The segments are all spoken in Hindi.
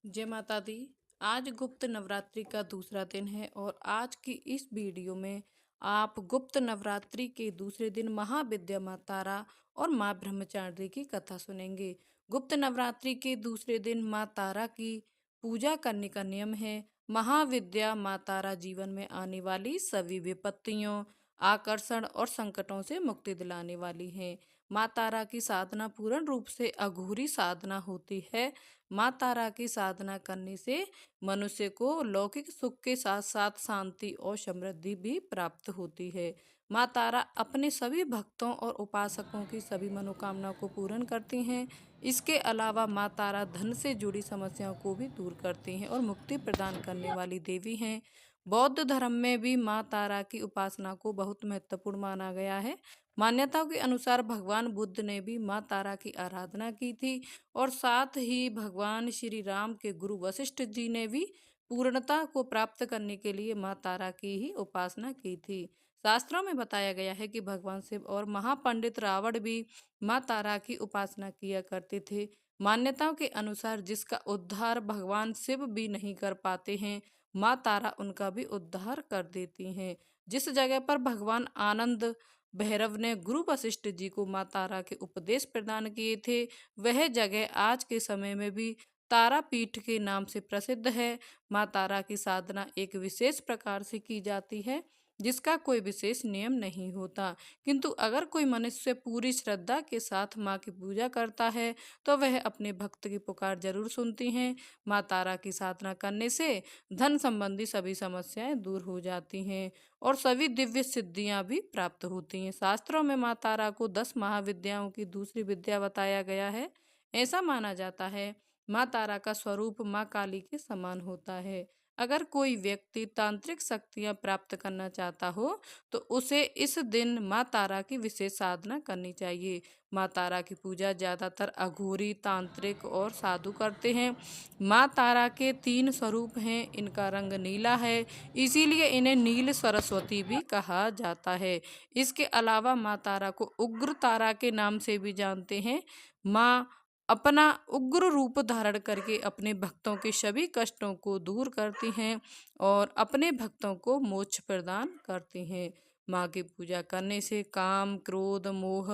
जय माता दी। आज गुप्त नवरात्रि का दूसरा दिन है और आज की इस वीडियो में आप गुप्त नवरात्रि के दूसरे दिन महाविद्या माँ तारा और माँ ब्रह्मचारिणी की कथा सुनेंगे। गुप्त नवरात्रि के दूसरे दिन माँ तारा की पूजा करने का नियम है। महाविद्या माँ तारा जीवन में आने वाली सभी विपत्तियों, आकर्षण और संकटों से मुक्ति दिलाने वाली है। माँ तारा की साधना पूर्ण रूप से अघोरी साधना होती है। माँ तारा की साधना करने से मनुष्य को लौकिक सुख के साथ साथ शांति और समृद्धि भी प्राप्त होती है। माँ तारा अपने सभी भक्तों और उपासकों की सभी मनोकामनाओं को पूर्ण करती हैं। इसके अलावा माँ तारा धन से जुड़ी समस्याओं को भी दूर करती हैं और मुक्ति प्रदान करने वाली देवी हैं। बौद्ध धर्म में भी माँ तारा की उपासना को बहुत महत्वपूर्ण माना गया है। मान्यताओं के अनुसार भगवान बुद्ध ने भी माँ तारा की आराधना की थी और साथ ही भगवान श्री राम के गुरु वशिष्ठ जी ने भी पूर्णता को प्राप्त करने के लिए माँ तारा की ही उपासना की थी। शास्त्रों में बताया गया है कि भगवान शिव और महापंडित रावण भी माँ तारा की उपासना किया करते थे। मान्यताओं के अनुसार जिसका उद्धार भगवान शिव भी नहीं कर पाते हैं, माँ तारा उनका भी उद्धार कर देती हैं। जिस जगह पर भगवान आनंद भैरव ने गुरु वशिष्ठ जी को माँ तारा के उपदेश प्रदान किए थे, वह जगह आज के समय में भी तारापीठ के नाम से प्रसिद्ध है। माँ तारा की साधना एक विशेष प्रकार से की जाती है जिसका कोई विशेष नियम नहीं होता, किंतु अगर कोई मनुष्य पूरी श्रद्धा के साथ माँ की पूजा करता है तो वह अपने भक्त की पुकार जरूर सुनती हैं। माँ तारा की साधना करने से धन संबंधी सभी समस्याएं दूर हो जाती हैं और सभी दिव्य सिद्धियां भी प्राप्त होती हैं। शास्त्रों में माँ तारा को 10 महाविद्याओं की दूसरी विद्या बताया गया है। ऐसा माना जाता है माँ तारा का स्वरूप माँ काली के समान होता है। अगर कोई व्यक्ति तांत्रिक शक्तियां प्राप्त करना चाहता हो तो उसे इस दिन माँ तारा की विशेष साधना करनी चाहिए। माँ तारा की पूजा ज्यादातर अघोरी, तांत्रिक और साधु करते हैं। माँ तारा के 3 स्वरूप हैं। इनका रंग नीला है, इसीलिए इन्हें नील सरस्वती भी कहा जाता है। इसके अलावा माँ तारा को उग्र तारा के नाम से भी जानते हैं। माँ अपना उग्र रूप धारण करके अपने भक्तों के सभी कष्टों को दूर करती हैं और अपने भक्तों को मोक्ष प्रदान करती हैं। माँ की पूजा करने से काम, क्रोध, मोह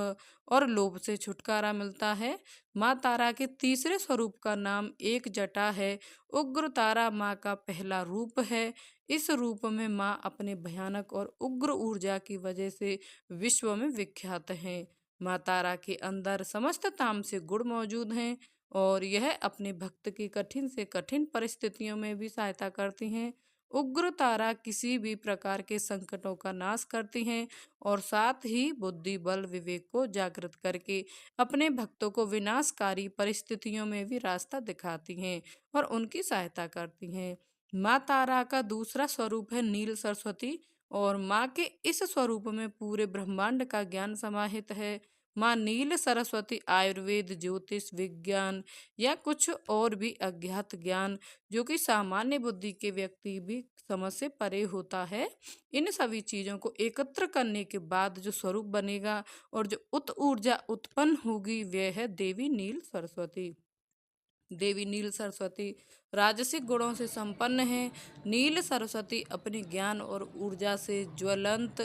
और लोभ से छुटकारा मिलता है। माँ तारा के तीसरे स्वरूप का नाम एक जटा है। उग्र तारा माँ का पहला रूप है। इस रूप में माँ अपने भयानक और उग्र ऊर्जा की वजह से विश्व में विख्यात हैं। माँ तारा के अंदर समस्त तामसिक गुण मौजूद हैं और यह अपने भक्त की कठिन से कठिन परिस्थितियों में भी सहायता करती हैं। उग्र तारा किसी भी प्रकार के संकटों का नाश करती हैं और साथ ही बुद्धि, बल, विवेक को जागृत करके अपने भक्तों को विनाशकारी परिस्थितियों में भी रास्ता दिखाती हैं और उनकी सहायता करती हैं। माँ तारा का दूसरा स्वरूप है नील सरस्वती और माँ के इस स्वरूप में पूरे ब्रह्मांड का ज्ञान समाहित है। माँ नील सरस्वती आयुर्वेद, ज्योतिष विज्ञान या कुछ और भी अज्ञात ज्ञान जो कि सामान्य बुद्धि के व्यक्ति भी समझ से परे होता है, इन सभी चीजों को एकत्र करने के बाद जो स्वरूप बनेगा और जो ऊर्जा उत्पन्न होगी वह है देवी नील सरस्वती। देवी नील सरस्वती राजसिक गुणों से संपन्न है। नील सरस्वती अपने ज्ञान और ऊर्जा से ज्वलंत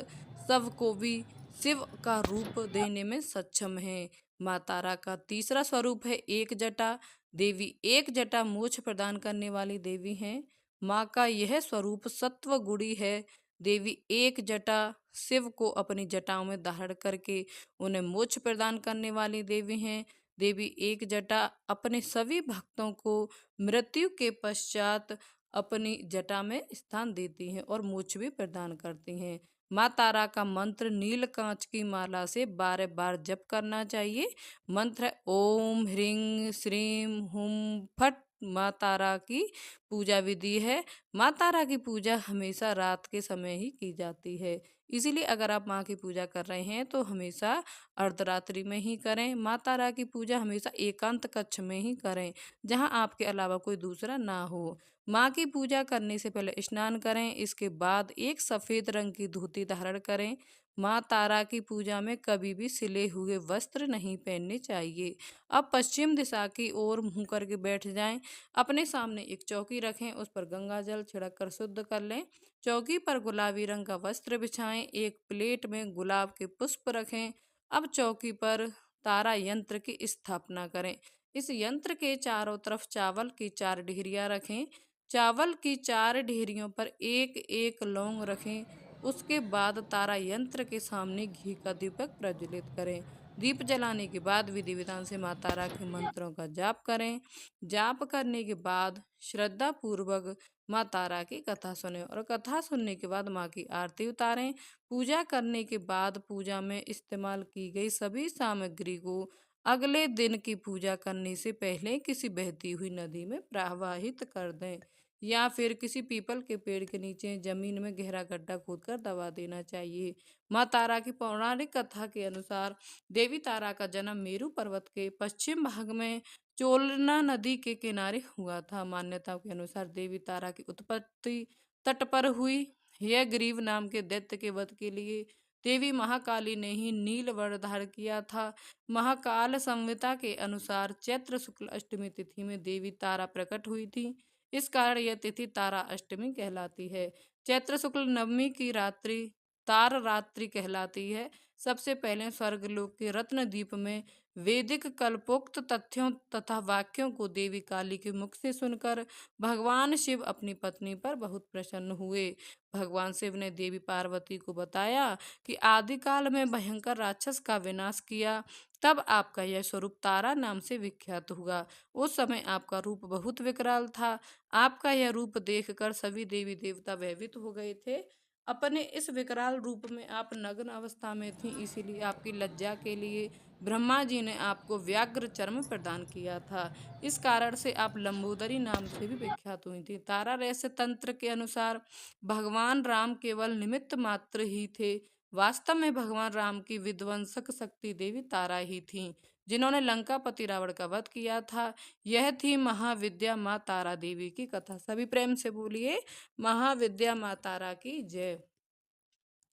सबको भी शिव का रूप देने में सक्षम है। माँ तारा का तीसरा स्वरूप है एक जटा। देवी एक जटा मोक्ष प्रदान करने वाली देवी हैं। माँ का यह स्वरूप सत्व गुणी है। देवी एक जटा शिव को अपनी जटाओं में धारण करके उन्हें मोक्ष प्रदान करने वाली देवी हैं। देवी एक जटा अपने सभी भक्तों को मृत्यु के पश्चात अपनी जटा में स्थान देती हैं और मोक्ष भी प्रदान करती हैं। माँ तारा का मंत्र नील कांच की माला से 12 बार जप करना चाहिए। मंत्र है ओम ह्रीं श्रीं हुम फट। माँ तारा की पूजा विधि है। माँ तारा की पूजा हमेशा रात के समय ही की जाती है, इसीलिए अगर आप माँ की पूजा कर रहे हैं तो हमेशा अर्धरात्रि में ही करें। माँ तारा की पूजा हमेशा एकांत कक्ष में ही करें जहाँ आपके अलावा कोई दूसरा ना हो। माँ की पूजा करने से पहले स्नान करें, इसके बाद एक सफ़ेद रंग की धोती धारण करें। माँ तारा की पूजा में कभी भी सिले हुए वस्त्र नहीं पहनने चाहिए। अब पश्चिम दिशा की ओर मुंह करके बैठ जाएं। अपने सामने एक चौकी रखें, उस पर गंगा जल छिड़क कर शुद्ध कर लें। चौकी पर गुलाबी रंग का वस्त्र बिछाएं, एक प्लेट में गुलाब के पुष्प रखें। अब चौकी पर तारा यंत्र की स्थापना करें। इस यंत्र के चारों तरफ चावल की 4 ढेरियां रखें। चावल की 4 ढेरियों पर एक एक लौंग रखें। उसके बाद तारा यंत्र के सामने घी का दीपक प्रज्वलित करें। दीप जलाने के बाद विधि विधान से माँ तारा के मंत्रों का जाप करें। जाप करने के बाद श्रद्धा पूर्वक माँ तारा की कथा सुने और कथा सुनने के बाद माँ की आरती उतारें। पूजा करने के बाद पूजा में इस्तेमाल की गई सभी सामग्री को अगले दिन की पूजा करने से पहले किसी बहती हुई नदी में प्रवाहित कर दें या फिर किसी पीपल के पेड़ के नीचे जमीन में गहरा गड्ढा खोदकर दबा देना चाहिए। माँ तारा की पौराणिक कथा के अनुसार देवी तारा का जन्म मेरू पर्वत के पश्चिम भाग में चोलना नदी के किनारे हुआ था। मान्यताओं के अनुसार देवी तारा की उत्पत्ति तट पर हुई। यह ग्रीव नाम के दैत्य के वध के लिए देवी महाकाली ने ही नील वर्ण धारण किया था। महाकाल संहिता के अनुसार चैत्र शुक्ल अष्टमी तिथि में देवी तारा प्रकट हुई थी। इस कारण यह तिथि तारा अष्टमी कहलाती है। चैत्र शुक्ल नवमी की रात्रि तार रात्रि कहलाती है। सबसे पहले स्वर्गलोक के रत्नद्वीप में वैदिक कल्पोक्त तथ्यों तथा वाक्यों को देवी काली के मुख से सुनकर भगवान शिव अपनी पत्नी पर बहुत प्रसन्न हुए। भगवान शिव ने देवी पार्वती को बताया कि आदिकाल में भयंकर राक्षस का विनाश किया, तब आपका यह स्वरूप तारा नाम से विख्यात हुआ। उस समय आपका रूप बहुत विकराल था। आपका यह रूप देखकर सभी देवी देवता भयभीत हो गए थे। अपने इस विकराल रूप में आप नग्न अवस्था में थी, इसीलिए आपकी लज्जा के लिए ब्रह्मा जी ने आपको व्याघ्र चर्म प्रदान किया था। इस कारण से आप लंबोदरी नाम से भी विख्यात हुई थी। तारा रहस्य तंत्र के अनुसार भगवान राम केवल निमित्त मात्र ही थे। वास्तव में भगवान राम की विध्वंसक शक्ति देवी तारा ही थी, जिन्होंने लंकापति रावण का वध किया था। यह थी महाविद्या माँ तारा देवी की कथा। सभी प्रेम से बोलिए महाविद्या माँ तारा की जय।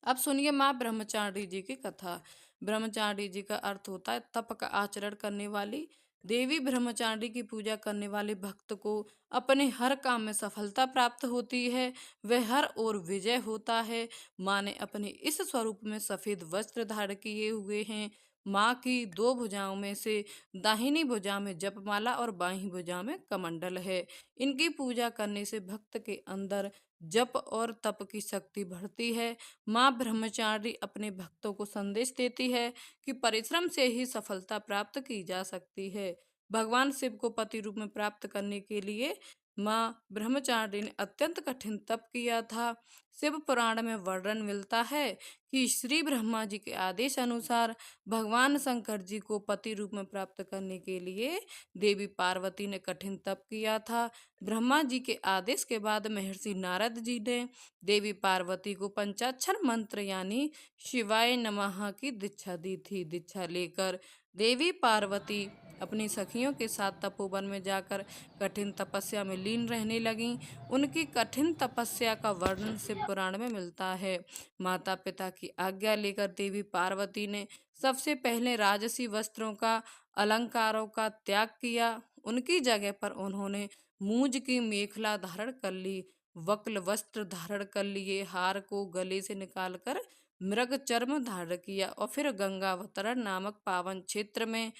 अब सुनिए माँ ब्रह्मचारिणी जी की कथा। ब्रह्मचारिणी जी का अर्थ होता है तप का आचरण करने वाली। देवी ब्रह्मचारिणी की पूजा करने वाले भक्त को अपने हर काम में सफलता प्राप्त होती है, वह हर ओर विजय होता है। माँ ने अपने इस स्वरूप में सफेद वस्त्र धारण किए हुए हैं। माँ की 2 भुजाओं में से दाहिनी भुजा में जपमाला और बाईं भुजा में कमंडल है। इनकी पूजा करने से भक्त के अंदर जप और तप की शक्ति बढ़ती है। माँ ब्रह्मचारिणी अपने भक्तों को संदेश देती है कि परिश्रम से ही सफलता प्राप्त की जा सकती है। भगवान शिव को पति रूप में प्राप्त करने के लिए माँ ब्रह्मचारिणी ने अत्यंत कठिन तप किया था। शिव पुराण में वर्णन मिलता है कि श्री ब्रह्मा जी के आदेश अनुसार भगवान शंकर जी को पति रूप में प्राप्त करने के लिए देवी पार्वती ने कठिन तप किया था। ब्रह्मा जी के आदेश के बाद महर्षि नारद जी ने देवी पार्वती को पंचाक्षर मंत्र यानी शिवाय नमः की दीक्षा दी थी। दीक्षा लेकर देवी पार्वती अपनी सखियों के साथ तपोवन में जाकर कठिन तपस्या में लीन रहने लगीं। उनकी कठिन तपस्या का वर्णन शिव पुराण में मिलता है। माता पिता की आज्ञा लेकर देवी पार्वती ने सबसे पहले राजसी वस्त्रों का अलंकारों का त्याग किया। उनकी जगह पर उन्होंने मूंज की मेखला धारण कर ली, वक्ल वस्त्र धारण कर लिए, हार को गले से निकालकर मृग चर्म धारण किया और फिर गंगावतरण नामक पावन क्षेत्र में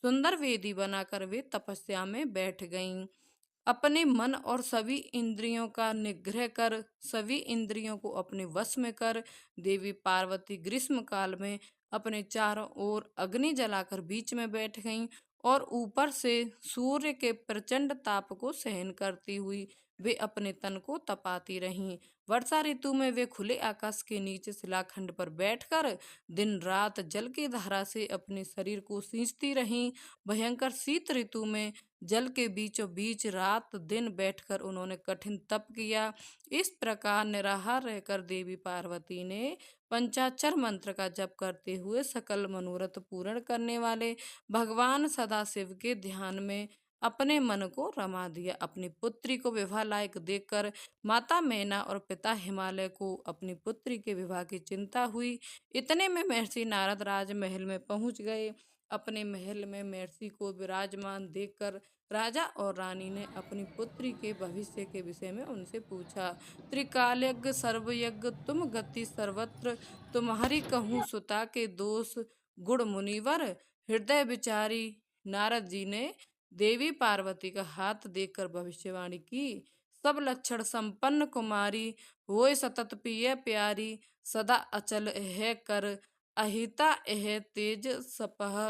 सुंदर वेदी बनाकर वे तपस्या में बैठ गईं। अपने मन और सभी इंद्रियों का निग्रह कर, सभी इंद्रियों को अपने वश में कर, देवी पार्वती ग्रीष्म काल में अपने चारों ओर अग्नि जलाकर बीच में बैठ गईं और ऊपर से सूर्य के प्रचंड ताप को सहन करती हुई वे अपने तन को तपाती रहीं। वर्षा ऋतु में वे खुले आकाश के नीचे शिलाखंड पर बैठकर दिन रात जल की धारा से अपने शरीर को सींचती रहीं। भयंकर शीत ऋतु में जल के बीचों बीच रात दिन बैठकर उन्होंने कठिन तप किया। इस प्रकार निराहार रहकर देवी पार्वती ने पंचाक्षर मंत्र का जप करते हुए सकल मनोरथ पूर्ण करने वाले भगवान सदाशिव के ध्यान में अपने मन को रमा दिया। अपनी पुत्री को विवाह लायक देखकर माता मैना और पिता हिमालय को अपनी पुत्री के विवाह की चिंता हुई। इतने में महर्षि नारद राजमहल में पहुंच गए। अपने महल में महर्षि को विराजमान देखकर राजा और रानी ने अपनी पुत्री के भविष्य के विषय में उनसे पूछा। त्रिकालज्ञ सर्वयज्ञ तुम गति सर्वत्र, तुम्हारी कहूँ सुता के दोष गुण मुनिवर। हृदय विचारी नारद जी ने देवी पार्वती का हाथ देखकर भविष्यवाणी की। सब लक्षण संपन्न कुमारी, होय सतत प्रिय प्यारी। सदा अचल है कर अहिता एह तेज सपह।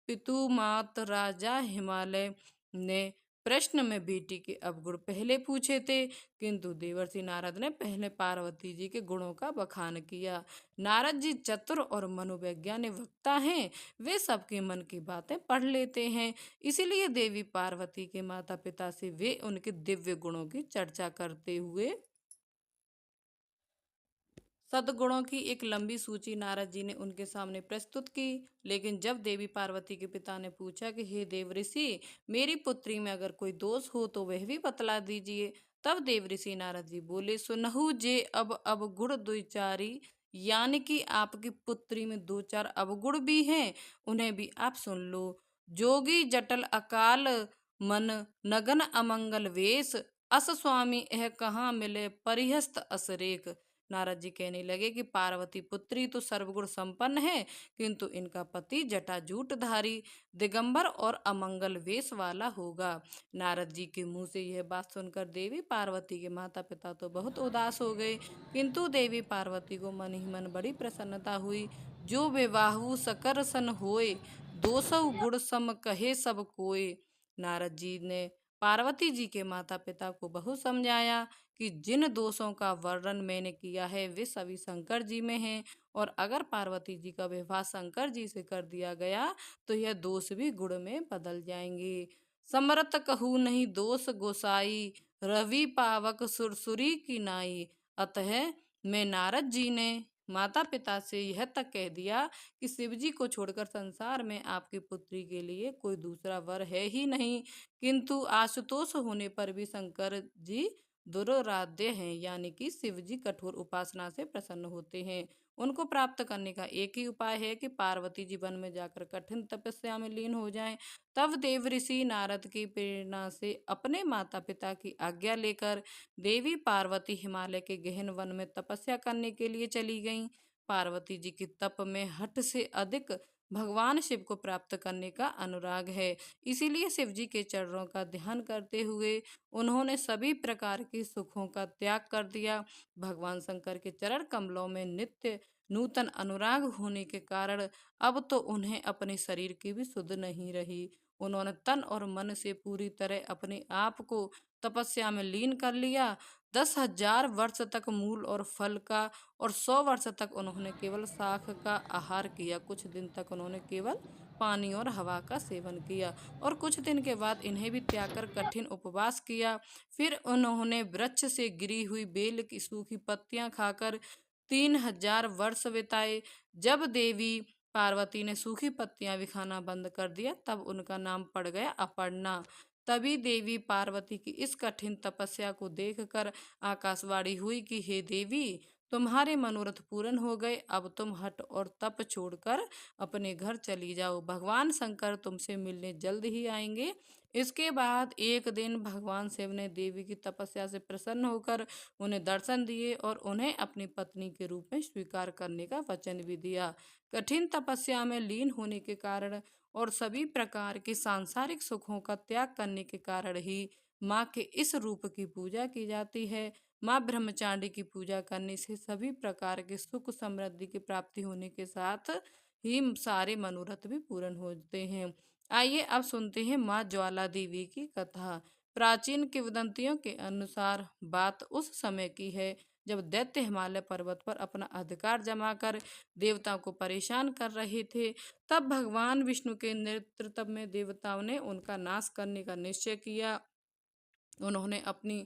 पितु मात राजा हिमालय ने प्रश्न में बेटी के अवगुण पहले पूछे थे, किंतु देवर्षि नारद ने पहले पार्वती जी के गुणों का बखान किया। नारद जी चतुर और मनोवैज्ञानिक वक्ता हैं। वे सबके मन की बातें पढ़ लेते हैं। इसीलिए देवी पार्वती के माता पिता से वे उनके दिव्य गुणों की चर्चा करते हुए सद्गुणों की एक लंबी सूची नारद जी ने उनके सामने प्रस्तुत की। लेकिन जब देवी पार्वती के पिता ने पूछा कि हे देवऋषि, मेरी पुत्री में अगर कोई दोष हो तो वह भी बतला दीजिए। तब देवऋषि नारद जी बोले, सुनहु जे अब गुण दुचारी, यानी कि आपकी पुत्री में दो चार अवगुण भी हैं, उन्हें भी आप सुन लो। जोगी जटल अकाल मन, नगन अमंगल वेश। अस स्वामी यह कहाँ मिले, परिहस्त असरेक। नारद जी कहने लगे कि पार्वती पुत्री तो सर्वगुण संपन्न है, किंतु इनका पति जटाजूटधारी, दिगंबर और अमंगल वेश वाला होगा। नारद जी के मुंह से यह बात सुनकर देवी पार्वती के माता पिता तो बहुत उदास हो गए, किंतु देवी पार्वती को मन ही मन बड़ी प्रसन्नता हुई। जो विवाहु सकर सन होए, दोसौ गुण सम कहे सब कोय। नारद जी ने पार्वती जी के माता पिता को बहुत समझाया कि जिन दोषों का वर्णन मैंने किया है वे सभी शंकर जी में हैं, और अगर पार्वती जी का विवाह शंकर जी से कर दिया गया तो यह दोष भी गुण में बदल जाएंगे। समरत कहू नहीं दोष गोसाई, रवि पावक सुरसुरी की नाई। अतः मैं नारद जी ने माता पिता से यह तक कह दिया कि शिव जी को छोड़कर संसार में आपकी पुत्री के लिए कोई दूसरा वर है ही नहीं, किंतु आशुतोष होने पर भी शंकर जी दुराराध्य हैं, यानी कि शिव जी कठोर उपासना से प्रसन्न होते हैं। उनको प्राप्त करने का एक ही उपाय है कि पार्वती जी वन में जाकर कठिन तपस्या में लीन हो जाएं। तब देवऋषि नारद की प्रेरणा से अपने माता पिता की आज्ञा लेकर देवी पार्वती हिमालय के गहन वन में तपस्या करने के लिए चली गईं। पार्वती जी की तप में हठ से अधिक भगवान शिव को प्राप्त करने का अनुराग है। इसीलिए शिव जी के चरणों का ध्यान करते हुए उन्होंने सभी प्रकार के सुखों का त्याग कर दिया। भगवान शंकर के चरण कमलों में नित्य नूतन अनुराग होने के कारण अब तो उन्हें अपने शरीर की भी सुध नहीं रही। उन्होंने तन और मन से पूरी तरह अपने आप को तपस्या में लीन कर लिया। 10,000 वर्ष तक मूल और फल का और 100 वर्ष तक उन्होंने केवल शाख का आहार किया। कुछ दिन तक उन्होंने केवल पानी और हवा का सेवन किया और कुछ दिन के बाद इन्हें भी त्याग कर कठिन उपवास किया। फिर उन्होंने वृक्ष से गिरी हुई बेल की सूखी पत्तियां खाकर 3,000 वर्ष बिताए। जब देवी पार्वती ने सूखी पत्तियां भी खाना बंद कर दिया तब उनका नाम पड़ गया अपर्णा। तभी देवी पार्वती की इस कठिन तपस्या को देखकर आकाशवाणी हुई कि हे देवी, तुम्हारे मनोरथ पूर्ण हो गए, अब तुम हठ और तप छोड़कर अपने घर चली जाओ। भगवान शंकर तुमसे मिलने जल्द ही आएंगे। इसके बाद एक दिन भगवान शिव ने देवी की तपस्या से प्रसन्न होकर उन्हें दर्शन दिए और उन्हें अपनी पत्नी के रूप में स्वीकार करने का वचन भी दिया। कठिन तपस्या में लीन होने के कारण और सभी प्रकार के सांसारिक सुखों का त्याग करने के कारण ही माँ के इस रूप की पूजा की जाती है। माँ ब्रह्मचारिणी की पूजा करने से सभी प्रकार के सुख समृद्धि की प्राप्ति होने के साथ ही सारे मनोरथ भी पूर्ण होते हैं। आइए अब सुनते हैं माँ ज्वाला देवी की कथा। प्राचीन किंवदंतियों के अनुसार बात उस समय की है जब दैत्य हिमालय पर्वत पर अपना अधिकार जमाकर देवताओं को परेशान कर रहे थे। तब भगवान विष्णु के नेतृत्व में देवताओं ने उनका नाश करने का निश्चय किया। उन्होंने अपनी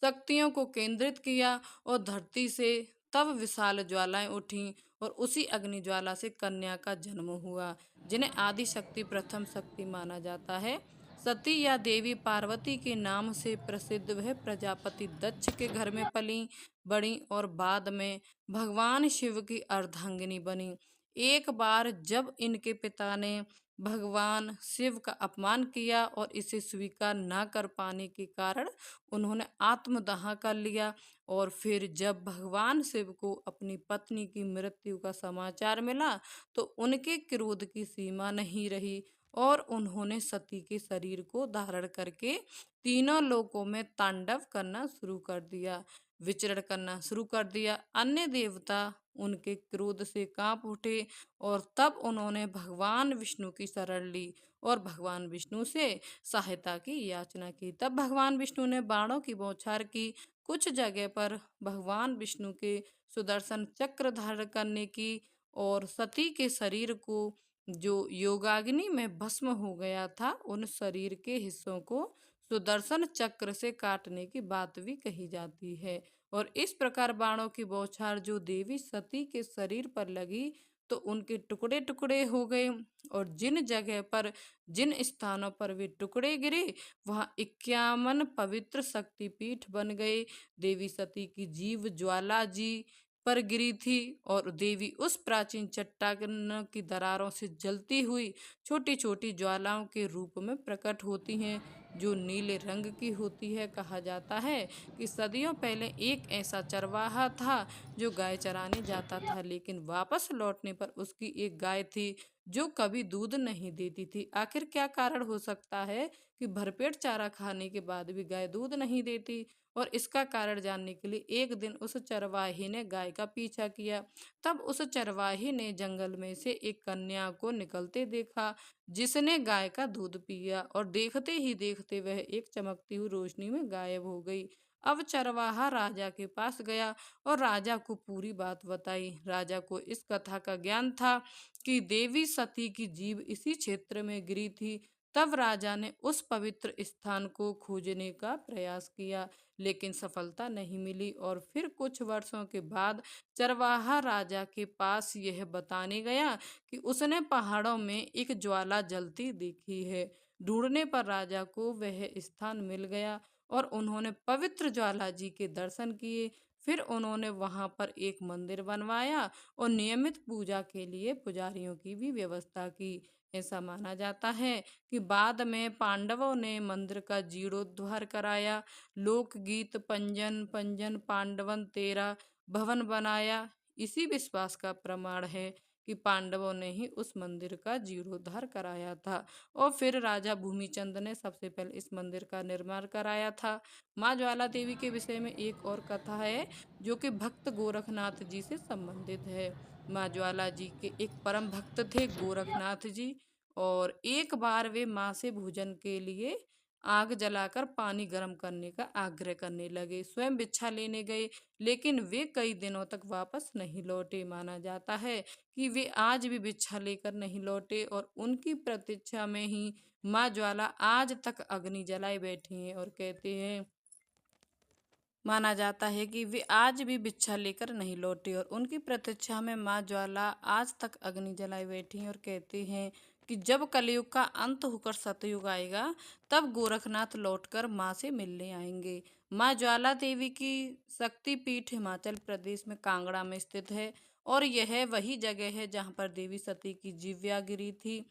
शक्तियों को केंद्रित किया और धरती से तब विशाल ज्वालाएं उठीं और उसी अग्नि ज्वाला से कन्या का जन्म हुआ, जिन्हें आदि शक्ति प्रथम शक्ति माना जाता है। सती या देवी पार्वती के नाम से प्रसिद्ध वह प्रजापति दक्ष के घर में पली बड़ी और बाद में भगवान शिव की अर्धांगिनी बनी। एक बार जब इनके पिता ने भगवान शिव का अपमान किया और इसे स्वीकार न कर पाने के कारण उन्होंने आत्मदाह कर लिया, और फिर जब भगवान शिव को अपनी पत्नी की मृत्यु का समाचार मिला तो उनके क्रोध की सीमा नहीं रही और उन्होंने सती के शरीर को धारण करके तीनों लोकों में तांडव करना शुरू कर दिया, विचरण करना शुरू कर दिया। अन्य देवता उनके क्रोध से कांप उठे और तब उन्होंने भगवान विष्णु की शरण ली और भगवान विष्णु से सहायता की याचना की। तब भगवान विष्णु ने बाणों की बौछार की। कुछ जगह पर भगवान विष्णु के सुदर्शन चक्र धारण करने की और सती के शरीर को जो योगाग्नि में भस्म हो गया था उन शरीर के हिस्सों को सुदर्शन चक्र से काटने की बात भी कही जाती है। और इस प्रकार बाणों की बौछार जो देवी सती के शरीर पर लगी तो उनके टुकड़े टुकड़े हो गए, और जिन जगह पर जिन स्थानों पर वे टुकड़े गिरे वहां 51 पवित्र शक्तिपीठ बन गए। देवी सती की जीव ज्वाला जी पर गिरी थी और देवी उस प्राचीन चट्टान की दरारों से जलती हुई छोटी छोटी ज्वालाओं के रूप में प्रकट होती हैं जो नीले रंग की होती है। कहा जाता है कि सदियों पहले एक ऐसा चरवाहा था जो गाय चराने जाता था, लेकिन वापस लौटने पर उसकी एक गाय थी जो कभी दूध नहीं देती थी। आखिर क्या कारण हो सकता है कि भरपेट चारा खाने के बाद भी गाय दूध नहीं देती? और इसका कारण जानने के लिए एक दिन उस चरवाहे ने गाय का पीछा किया। तब उस चरवाहे ने जंगल में से एक कन्या को निकलते देखा जिसने गाय का दूध पिया, और देखते ही देखते वह एक चमकती हुई रोशनी में गायब हो गई। अब चरवाहा राजा के पास गया और राजा को पूरी बात बताई। राजा को इस कथा का ज्ञान था कि देवी सती की जीव इसी क्षेत्र में गिरी थी। तब राजा ने उस पवित्र स्थान को खोजने का प्रयास किया, लेकिन सफलता नहीं मिली। और फिर कुछ वर्षों के बाद चरवाहा राजा के पास यह बताने गया कि उसने पहाड़ों में एक ज्वाला जलती देखी है। ढूंढने पर राजा को वह स्थान मिल गया और उन्होंने पवित्र ज्वाला जी के दर्शन किए। फिर उन्होंने वहां पर एक मंदिर बनवाया और नियमित पूजा के लिए पुजारियों की भी व्यवस्था की। ऐसा माना जाता है कि बाद में पांडवों ने मंदिर का जीर्णोद्धार कराया। लोकगीत पंजन पंजन पांडवन तेरा भवन बनाया इसी विश्वास का प्रमाण है कि पांडवों ने ही उस मंदिर का जीर्णोद्धार कराया था और फिर राजा भूमिचंद ने सबसे पहले इस मंदिर का निर्माण कराया था। माँ ज्वाला देवी के विषय में एक और कथा है जो कि भक्त गोरखनाथ जी से संबंधित है। माँ ज्वाला जी के एक परम भक्त थे गोरखनाथ जी, और एक बार वे माँ से भोजन के लिए आग जलाकर पानी गर्म करने का आग्रह करने लगे। स्वयं भिक्षा लेने गए, लेकिन वे कई दिनों तक वापस नहीं लौटे। माना जाता है कि वे आज भी भिक्षा लेकर नहीं लौटे और उनकी प्रतीक्षा में ही माँ ज्वाला आज तक अग्नि जलाए बैठी हैं। और कहते हैं, माना जाता है कि वे आज भी भिक्षा लेकर नहीं लौटे और उनकी प्रतीक्षा में माँ ज्वाला आज तक अग्नि जलाए बैठी हैं। और कहते हैं कि जब कलयुग का अंत होकर सतयुग आएगा तब गोरखनाथ लौटकर माँ से मिलने आएंगे। माँ ज्वाला देवी की शक्तिपीठ हिमाचल प्रदेश में कांगड़ा में स्थित है और यह वही जगह है जहाँ पर देवी सती की जीव्या गिरी थी।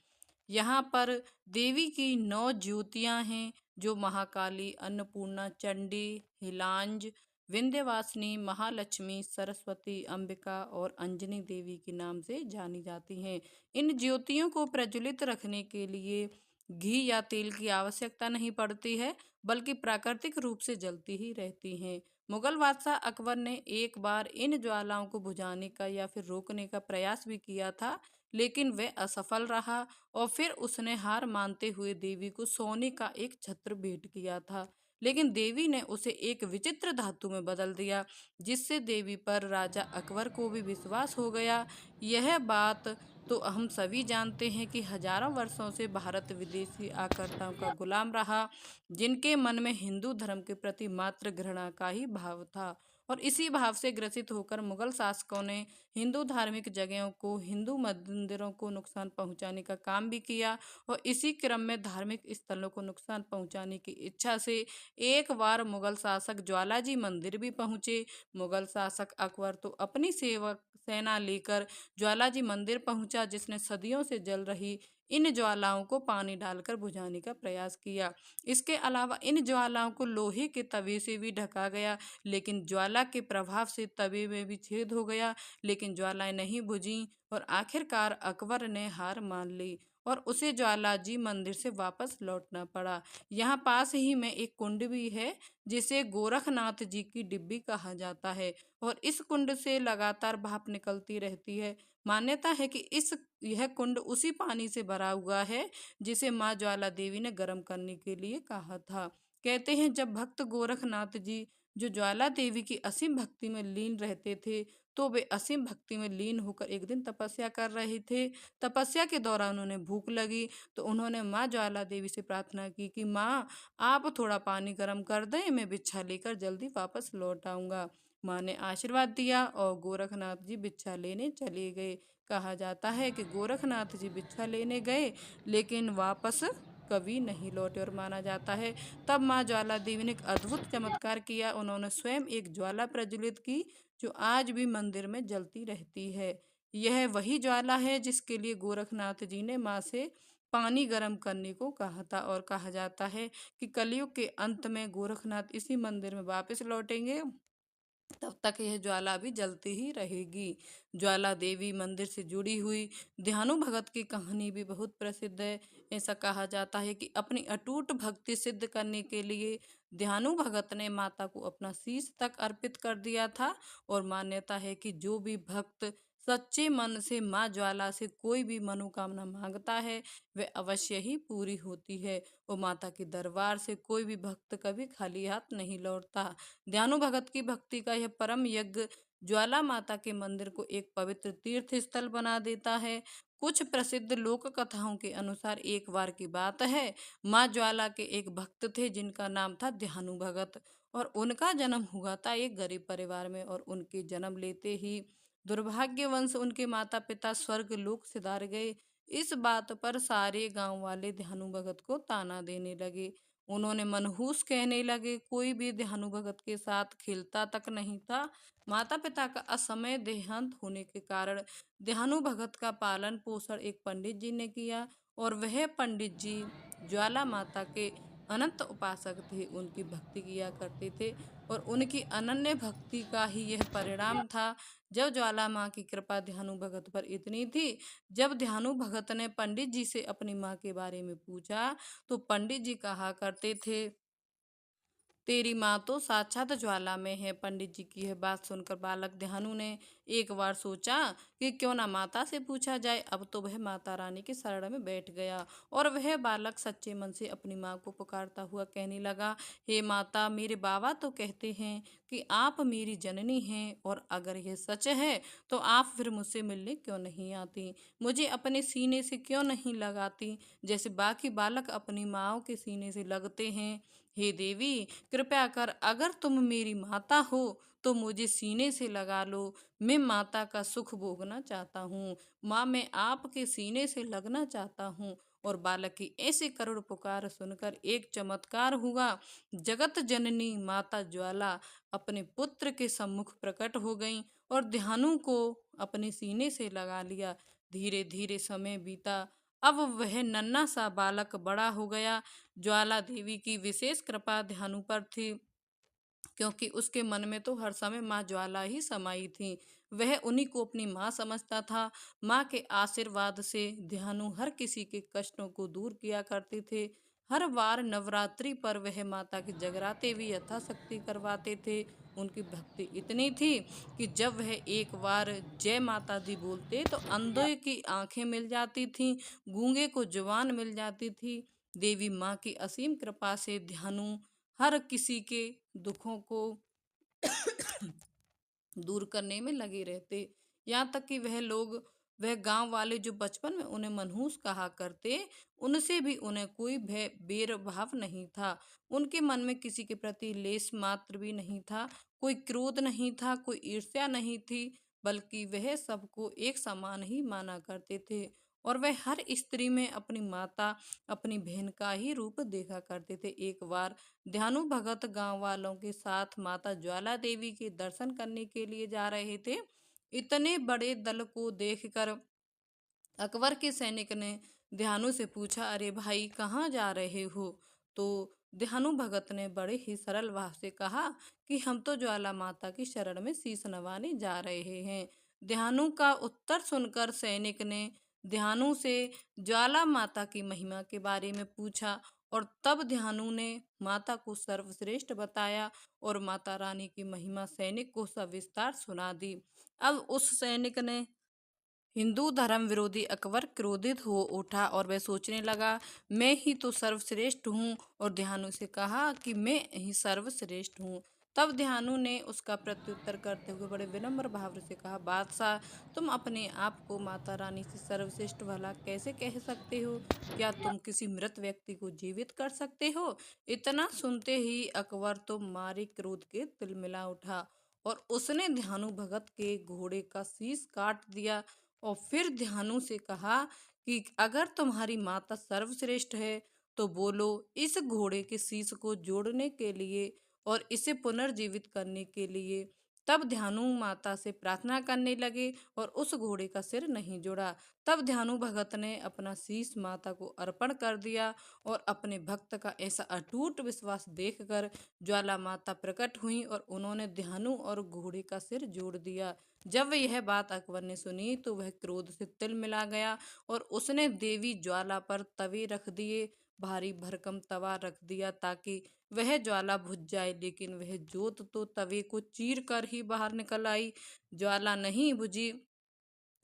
यहाँ पर देवी की 9 ज्योतियाँ हैं जो महाकाली, अन्नपूर्णा, चंडी, हिलांज, विंध्यवासिनी, महालक्ष्मी, सरस्वती, अंबिका और अंजनी देवी के नाम से जानी जाती हैं। इन ज्योतियों को प्रज्वलित रखने के लिए घी या तेल की आवश्यकता नहीं पड़ती है, बल्कि प्राकृतिक रूप से जलती ही रहती हैं। मुगल बादशाह अकबर ने एक बार इन ज्वालाओं को बुझाने का या फिर रोकने का प्रयास भी किया था, लेकिन वह असफल रहा और फिर उसने हार मानते हुए देवी को सोने का एक छत्र भेंट किया था। लेकिन देवी ने उसे एक विचित्र धातु में बदल दिया, जिससे देवी पर राजा अकबर को भी विश्वास हो गया। यह बात तो हम सभी जानते हैं कि हजारों वर्षों से भारत विदेशी आकर्षताओं का गुलाम रहा, जिनके मन में हिंदू धर्म के प्रति मात्र घृणा का ही भाव था। और इसी भाव से ग्रसित होकर मुगल शासकों ने हिंदू धार्मिक जगहों को, हिंदू मंदिरों को नुकसान पहुंचाने का काम भी किया। और इसी क्रम में धार्मिक स्थलों को नुकसान पहुंचाने की इच्छा से एक बार मुगल शासक ज्वालाजी मंदिर भी पहुंचे। मुगल शासक अकबर तो अपनी सेवक सेना लेकर ज्वालाजी मंदिर पहुंचा, जिसने सदियों से जल रही इन ज्वालाओं को पानी डालकर बुझाने का प्रयास किया। इसके अलावा इन ज्वालाओं को लोहे के तवे से भी ढका गया, लेकिन ज्वाला के प्रभाव से तवे में भी छेद हो गया, लेकिन ज्वालाएं नहीं बुझी और आखिरकार अकबर ने हार मान ली और उसे ज्वालाजी मंदिर से वापस लौटना पड़ा। यहाँ पास ही में एक कुंड भी है, जिसे गोरखनाथ जी की डिब्बी कहा जाता है और इस कुंड से लगातार भाप निकलती रहती है। मान्यता है कि इस यह कुंड उसी पानी से भरा हुआ है जिसे माँ ज्वाला देवी ने गर्म करने के लिए कहा था। कहते हैं जब भक्त गोरखनाथ जी, जो ज्वाला देवी की असीम भक्ति में लीन रहते थे, तो वे असीम भक्ति में लीन होकर एक दिन तपस्या कर रहे थे। तपस्या के दौरान उन्हें भूख लगी, तो उन्होंने माँ ज्वाला देवी से प्रार्थना की कि माँ, आप थोड़ा पानी गर्म कर दें, मैं भिक्षा लेकर जल्दी वापस लौट आऊंगा। माँ ने आशीर्वाद दिया और गोरखनाथ जी भिक्षा लेने चले गए। कहा जाता है कि गोरखनाथ जी भिक्षा लेने गए, लेकिन वापस कभी नहीं लौटे और माना जाता है तब माँ ज्वाला देवी ने एक अद्भुत चमत्कार किया। उन्होंने स्वयं एक ज्वाला प्रज्वलित की, जो आज भी मंदिर में जलती रहती है। यह वही ज्वाला है जिसके लिए गोरखनाथ जी ने माँ से पानी गर्म करने को कहा था और कहा जाता है कि कलयुग के अंत में गोरखनाथ इसी मंदिर में वापस लौटेंगे, तब तक यह ज्वाला भी जलती ही रहेगी। ज्वाला देवी मंदिर से जुड़ी हुई ध्यानु भगत की कहानी भी बहुत प्रसिद्ध है। ऐसा कहा जाता है कि अपनी अटूट भक्ति सिद्ध करने के लिए ध्यानु भगत ने माता को अपना शीश तक अर्पित कर दिया था और मान्यता है कि जो भी भक्त सच्चे मन से माँ ज्वाला से कोई भी मनोकामना मांगता है, वह अवश्य ही पूरी होती है। और माता के दरबार से कोई भी भक्त कभी खाली हाथ नहीं लौटता। ध्यानु भगत की भक्ति का यह परम यज्ञ ज्वाला माता के मंदिर को एक पवित्र तीर्थ स्थल बना देता है। कुछ प्रसिद्ध लोक कथाओं के अनुसार एक बार की बात है, माँ ज्वाला के एक भक्त थे जिनका नाम था ध्यानु भगत और उनका जन्म हुआ था एक गरीब परिवार में और उनके जन्म लेते ही दुर्भाग्यवश उनके माता पिता स्वर्ग लोक सिधार गए। इस बात पर सारे गांव वाले ध्यानु भगत को ताना देने लगे। उन्होंने मनहूस कहने लगे, कोई भी ध्यानु भगत के साथ खेलता तक नहीं था। माता पिता का असमय देहांत होने के कारण ध्यानु भगत का पालन पोषण एक पंडित जी ने किया और वह पंडित जी ज्वाला माता के अनंत उपासक थे, उनकी भक्ति किया करते थे और उनकी अनन्य भक्ति का ही यह परिणाम था। जब ज्वाला माँ की कृपा ध्यानु भगत पर इतनी थी, जब ध्यानु भगत ने पंडित जी से अपनी माँ के बारे में पूछा, तो पंडित जी कहा करते थे, तेरी माँ तो साक्षात ज्वाला में है। पंडित जी की यह बात सुनकर बालक ध्यानु ने एक बार सोचा कि क्यों ना माता से पूछा जाए। अब तो वह माता रानी की शरण में बैठ गया और वह बालक सच्चे मन से अपनी माँ को पुकारता हुआ कहने लगा, हे माता, मेरे बाबा तो कहते हैं कि आप मेरी जननी हैं और अगर यह सच है तो आप फिर मुझसे मिलने क्यों नहीं आती, मुझे अपने सीने से क्यों नहीं लगाती जैसे बाकी बालक अपनी माँओं के सीने से लगते हैं। हे देवी, कृपया कर, अगर तुम मेरी माता हो तो मुझे सीने से लगा लो। मैं माता का सुख भोगना चाहता हूँ। माँ, मैं आपके सीने से लगना चाहता हूँ। और बालक की ऐसी करुण पुकार सुनकर एक चमत्कार हुआ। जगत जननी माता ज्वाला अपने पुत्र के सम्मुख प्रकट हो गईं और ध्यानु को अपने सीने से लगा लिया। धीरे धीरे समय बीता। अब वह नन्हा सा बालक बड़ा हो गया। ज्वाला देवी की विशेष कृपा ध्यानु पर थी, क्योंकि उसके मन में तो हर समय माँ ज्वाला ही समाई थी। वह उन्हीं को अपनी माँ समझता था। माँ के आशीर्वाद से ध्यानु हर किसी के कष्टों को दूर किया करते थे। हर बार नवरात्रि पर वह माता के जगराते भी यथाशक्ति करवाते थे। उनकी भक्ति इतनी थी कि जब वह एक बार जय माता दी बोलते तो अंधे की आंखें मिल जाती थीं, गूंगे को जुबान मिल जाती थी। देवी माँ की असीम कृपा से ध्यानु हर किसी के दुखों को दूर करने में लगे रहते। यहाँ तक कि वह लोग वह गांव वाले जो बचपन में उन्हें मनहूस कहा करते, उनसे भी उन्हें कोई भय भेदभाव नहीं था। उनके मन में किसी के प्रति लेश मात्र भी नहीं था, कोई क्रोध नहीं था, कोई ईर्ष्या नहीं थी, बल्कि वह सबको एक समान ही माना करते थे। और वह हर स्त्री में अपनी माता, अपनी बहन का ही रूप देखा करते थे। एक बार ध्यानु भगत गांव वालों के साथ माता ज्वाला देवी के दर्शन करने के लिए जा रहे थे। इतने बड़े दल को देखकर अकबर के सैनिक ने ध्यानु से पूछा, अरे भाई कहाँ जा रहे हो? तो ध्यानु भगत ने बड़े ही सरल भाव से कहा कि हम तो ज्वाला माता की शरण में शीश नवाने जा रहे हैं। ध्यानु का उत्तर सुनकर सैनिक ने ध्यानु से ज्वाला माता की महिमा के बारे में पूछा, और तब ध्यानु ने माता को सर्वश्रेष्ठ बताया और माता रानी की महिमा सैनिक को सविस्तार सुना दी। अब उस सैनिक ने हिंदू धर्म विरोधी अकबर क्रोधित हो उठा और वह सोचने लगा, मैं ही तो सर्वश्रेष्ठ हूँ, और ध्यानु से कहा कि मैं ही सर्वश्रेष्ठ हूँ। तब ध्यानु ने उसका प्रत्युत्तर करते हुए बड़े विनम्र भाव से कहा, बादशाह, तुम अपने आप को माता रानी से सर्वश्रेष्ठ भला कैसे कह सकते हो? क्या तुम किसी मृत व्यक्ति को जीवित कर सकते हो? इतना सुनते ही अकबर तो मारे क्रोध के तिलमिला उठा और उसने ध्यानु भगत के घोड़े का शीश काट दिया और फिर ध्यानु से कहा कि अगर तुम्हारी माता सर्वश्रेष्ठ है तो बोलो, इस घोड़े के शीश को जोड़ने के लिए और इसे पुनर्जीवित करने के लिए। तब ध्यानु माता से प्रार्थना करने लगे और उस घोड़े का सिर नहीं जुड़ा। तब ध्यानु भगत ने अपना शीश माता को अर्पण कर दिया और अपने भक्त का ऐसा अटूट विश्वास देखकर ज्वाला माता प्रकट हुई और उन्होंने ध्यानु और घोड़े का सिर जोड़ दिया। जब यह बात अकबर ने सुनी तो वह क्रोध से तिल मिला गया और उसने देवी ज्वाला पर तवे रख दिए, भारी भरकम तवा रख दिया ताकि वह ज्वाला बुझ जाए, लेकिन वह जोत तो तवे को चीर कर ही बाहर निकल आई, ज्वाला नहीं बुझी।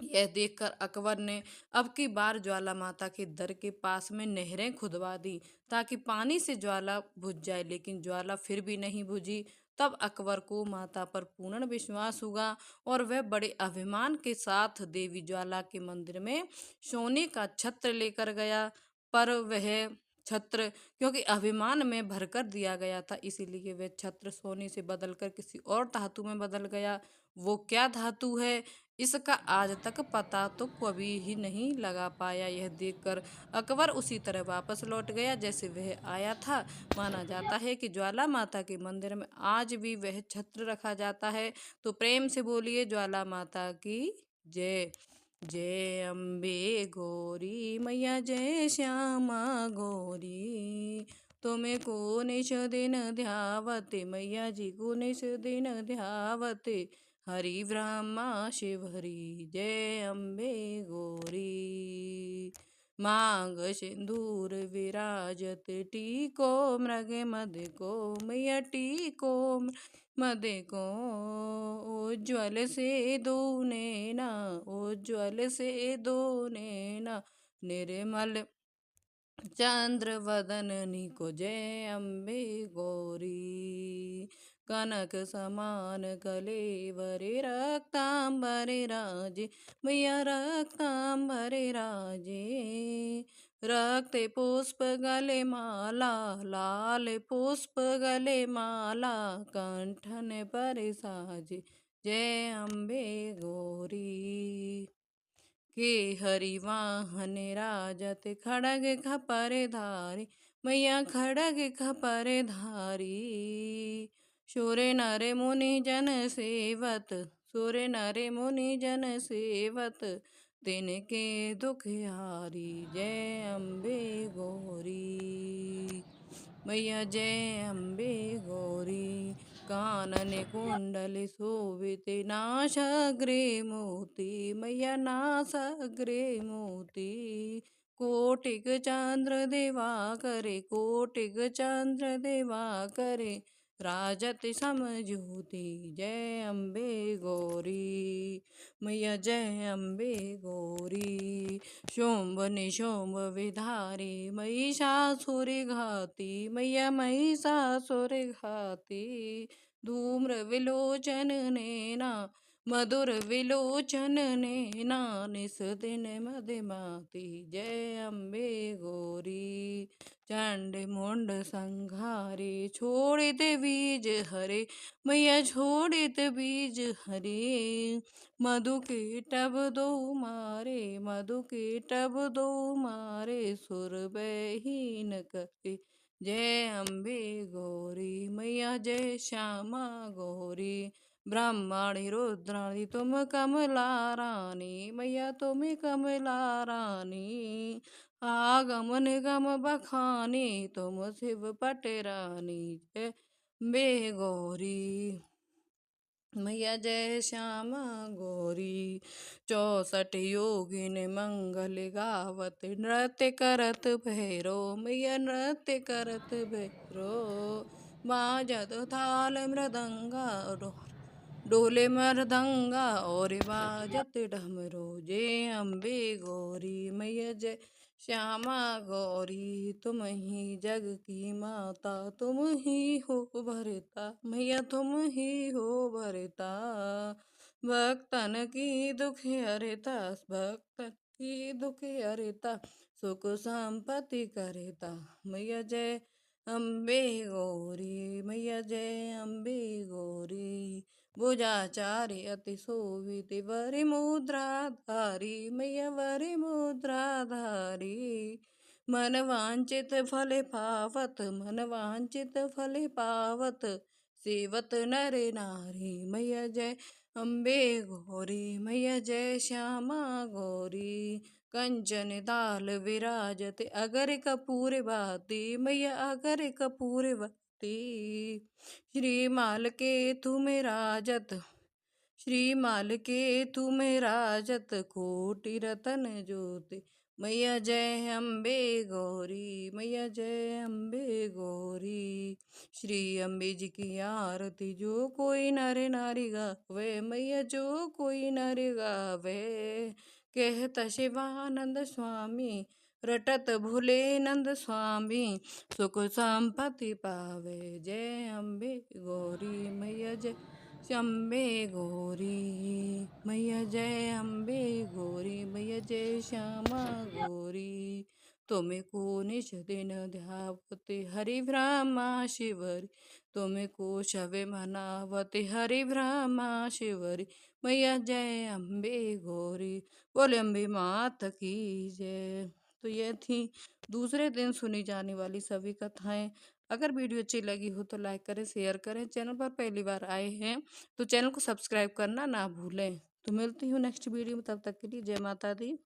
यह देखकर अकबर ने अब की बार ज्वाला माता के दर के पास में नहरें खुदवा दी ताकि पानी से ज्वाला बुझ जाए, लेकिन ज्वाला फिर भी नहीं बुझी। तब अकबर को माता पर पूर्ण विश्वास हुआ और वह बड़े अभिमान के साथ देवी ज्वाला के मंदिर में सोने का छत्र लेकर गया। पर वह छत्र क्योंकि अभिमान में भरकर दिया गया था, इसीलिए वह छत्र सोने से बदलकर किसी और धातु में बदल गया। वो क्या धातु है, इसका आज तक पता तो कभी ही नहीं लगा पाया। यह देखकर अकबर उसी तरह वापस लौट गया जैसे वह आया था। माना जाता है कि ज्वाला माता के मंदिर में आज भी वह छत्र रखा जाता है। तो प्रेम से बोलिए ज्वाला माता की जय। जय अम्बे गौरी मैया, जय श्यामा गौरी, तुम्हें को निश दिन ध्यावते मैया जी को निश दिन ध्यावते, हरि ब्रह्मा शिव हरि, जय अम्बे गौरी। मांग सिंदूर विराजत, टीको मृग मद को मैया, टीको मद को, उज्ज्वल से दो नैना, उज्ज्वल से दो नैना, निर्मल चंद्र वदननी को, जय अम्बे गौरी। कनक समान कलेवरे, रक्तांबरे राजे मैया, रक्तांबरे राजे, रक्ते पुष्प गले माला, लाल पुष्प गले माला, कंठन पर साजे, जय अम्बे गौरी। के हरिवाहन राजत, खड़ग खपर धारी मैया, खड़ग खपर धारी, सुर नर मुनि जन सेवत, सुर नर मुनि जन सेवत, तिनके दुख हारी, जय अम्बे गौरी मैया, जय अम्बे गौरी। कानन कुंडल शोभित, नासाग्रे मोती मैया, नासाग्रे मोती, कोटिक चंद्र दिवा करे, कोटिक चंद्र दिवा करे, राजत समझोती, जय अम्बे गौरी मैया, जय अम्बे गौरी। शुंभ निशुंभ विधारी, महिषासुर घाती मैया, महिषासुर घाती, धूम्र विलोचन नैना मधुर विलोचन नैना निस दिन मधुमाती। जय अम्बे गौरी। चंड मुंड संघारे छोड़ित बीज हरे, मैया छोड़ित बीज हरे। मधु के टब दो मारे, मधु के टब दो मारे, सुर बहीन करे। जय अम्बे गौरी मैया, जय श्यामा गौरी। ब्राह्मणी रुद्राणी तुम कमला रानी, मैया तुम कमला रानी। आगम निगम बखानी तुम शिव पट रानी। जय अम्बे गौरी मैया, जय श्यामा गौरी। 64 योगिन मंगल गावत, नृत्य करत भैरो, मैया नृत्य करत भैरो। बाजत थाल मृदंगा डोले मृदंगा और बाजत डमरो। जय अम्बे गौरी मैया, जय श्यामा गौरी। तुम ही जग की माता, तुम ही हो भरता, मैया तुम ही हो भरता। भक्तन की दुख हरता, भक्तन की दुख हरता, सुख संपत्ति करता। मैया जय अम्बे गौरी मैया, जय अम्बे गौरी। भुजाचार्य अति शोभित, वरि मुद्राधारी, मैया वरि मुद्राधारी। मन वांछित फल पावत, मन वांछित फल पावत, सेवत नर नारी। मैया जय अम्बे गौरी मैया, जय श्यामा गौरी। कंचन दाल विराजत, अगर कपूर बाती, मैया अगर कपूर बाती। श्रीमाल के तुम राजत, श्रीमाल के तुम राजत, कोटि रतन ज्योति। मैया जय अम्बे गौरी मैया, जय अम्बे गौरी। श्री अम्बे जी की आरती जो कोई नर नारी गावे, मैया जो कोई नर गावे। कहत शिवानंद स्वामी, रटत भोले नंद स्वामी, सुख संपत्ति पावे। जय अम्बे गौरी मैया, जय अम्बे गौरी मैया, जय अम्बे गौरी मैया, जय श्यामा गौरी। तुम्हें को निज दिन ध्यावते, हरि ब्रह्मा शिवरी, तुम्हें को शवे मनावते, हरि ब्रह्मा शिवरी। मैया जय अम्बे गौरी। बोले अम्बे मात की जय। तो ये थी दूसरे दिन सुनी जाने वाली सभी कथाएं। अगर वीडियो अच्छी लगी हो तो लाइक करें, शेयर करें। चैनल पर पहली बार आए हैं तो चैनल को सब्सक्राइब करना ना भूलें। तो मिलती हूँ नेक्स्ट वीडियो में, तब तक के लिए जय माता दी।